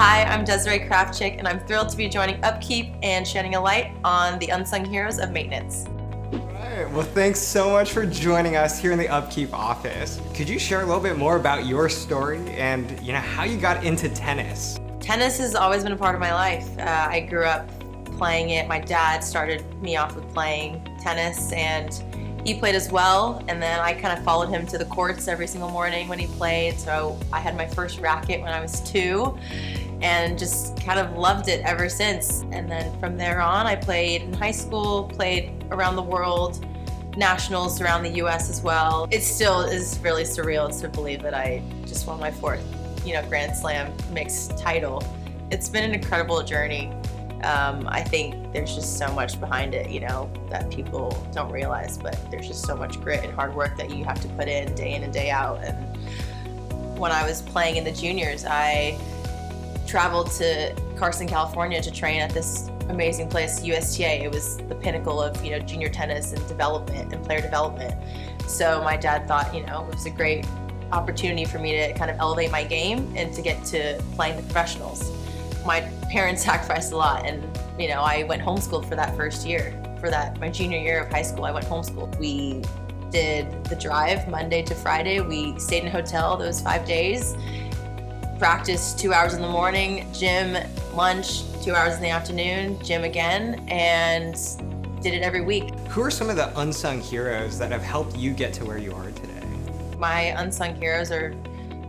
Hi, I'm Desirae Krawczyk, and I'm thrilled to be joining UpKeep and shedding a light on the unsung heroes of maintenance. All right, well, thanks so much for joining us here in the UpKeep office. Could you share a little bit more about your story and how you got into tennis? Tennis has always been a part of my life. I grew up playing it. My dad started me off with playing tennis, and he played as well, and then I kind of followed him to the courts every single morning when he played. So I had my first racket when I was 2 and just kind of loved it ever since. And then from there on, I played in high school, played around the world, nationals around the US as well. It still is really surreal to believe that I just won my 4th, Grand Slam mixed title. It's been an incredible journey. I think there's just so much behind it, that people don't realize, but there's just so much grit and hard work that you have to put in and day out. And when I was playing in the juniors, I traveled to Carson, California to train at this amazing place, USTA. It was the pinnacle of, junior tennis and development and player development. So my dad thought, it was a great opportunity for me to kind of elevate my game and to get to playing the professionals. My parents sacrificed a lot, and I went homeschooled for that first year. For my junior year of high school, I went homeschooled. We did the drive Monday to Friday. We stayed in a hotel those 5 days, practiced 2 hours in the morning, gym, lunch, 2 hours in the afternoon, gym again, and did it every week. Who are some of the unsung heroes that have helped you get to where you are today? My unsung heroes are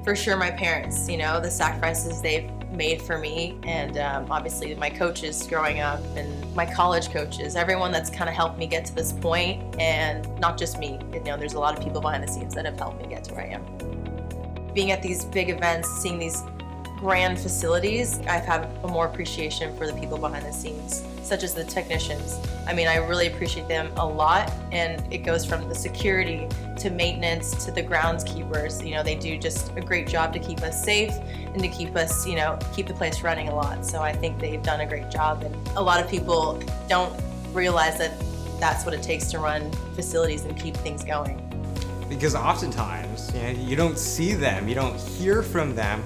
for sure my parents, the sacrifices they've made for me, and obviously my coaches growing up and my college coaches, everyone that's kind of helped me get to this point, and not just me. There's a lot of people behind the scenes that have helped me get to where I am. Being at these big events, seeing these grand facilities, I've had a more appreciation for the people behind the scenes, such as the technicians. I really appreciate them a lot, and it goes from the security to maintenance to the groundskeepers. They do just a great job to keep us safe and to keep us, keep the place running a lot. So I think they've done a great job, and a lot of people don't realize that that's what it takes to run facilities and keep things going. Because oftentimes, you don't see them, you don't hear from them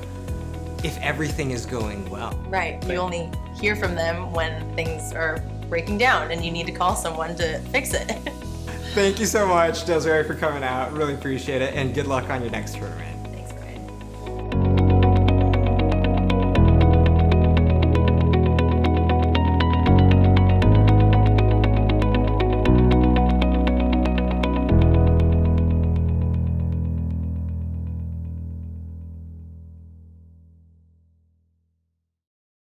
if everything is going well. Right, you only hear from them when things are breaking down and you need to call someone to fix it. Thank you so much, Desirae, for coming out. Really appreciate it, and good luck on your next tournament.